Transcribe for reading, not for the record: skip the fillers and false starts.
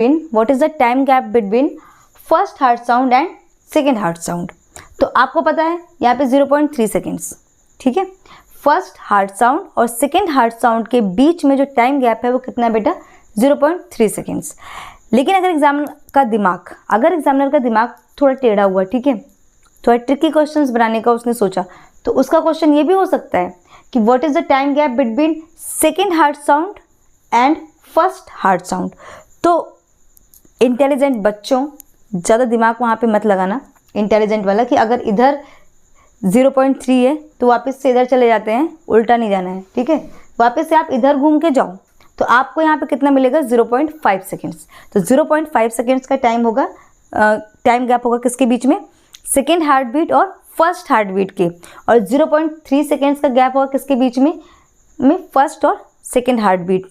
What is the time gap between first heart sound and second heart sound. तो आपको पता है यहाँ पे 0.3 सेकेंड्स, ठीक है। फर्स्ट हार्ट साउंड और सेकेंड हार्ट साउंड के बीच में जो टाइम गैप है वो कितना है बेटा, 0.3 सेकेंड्स। लेकिन अगर एग्जामिनर का दिमाग थोड़ा टेढ़ा हुआ, ठीक है, थोड़ा ट्रिकी क्वेश्चंस बनाने का उसने सोचा, तो उसका क्वेश्चन ये भी हो सकता है कि what is the time gap between second heart sound and first heart sound. तो इंटेलिजेंट बच्चों, ज़्यादा दिमाग वहाँ पे मत लगाना, इंटेलिजेंट वाला, कि अगर इधर 0.3 है तो वापस से इधर चले जाते हैं, उल्टा नहीं जाना है, ठीक है। वापस से आप इधर घूम के जाओ तो आपको यहाँ पे कितना मिलेगा, 0.5 सेकेंड्स। तो 0.5 सेकेंड्स का टाइम गैप होगा किसके बीच में, सेकेंड हार्ट बीट और फर्स्ट हार्ट बीट के, और 0.3 सेकेंड्स का गैप होगा किसके बीच में फर्स्ट और सेकेंड हार्ट बीट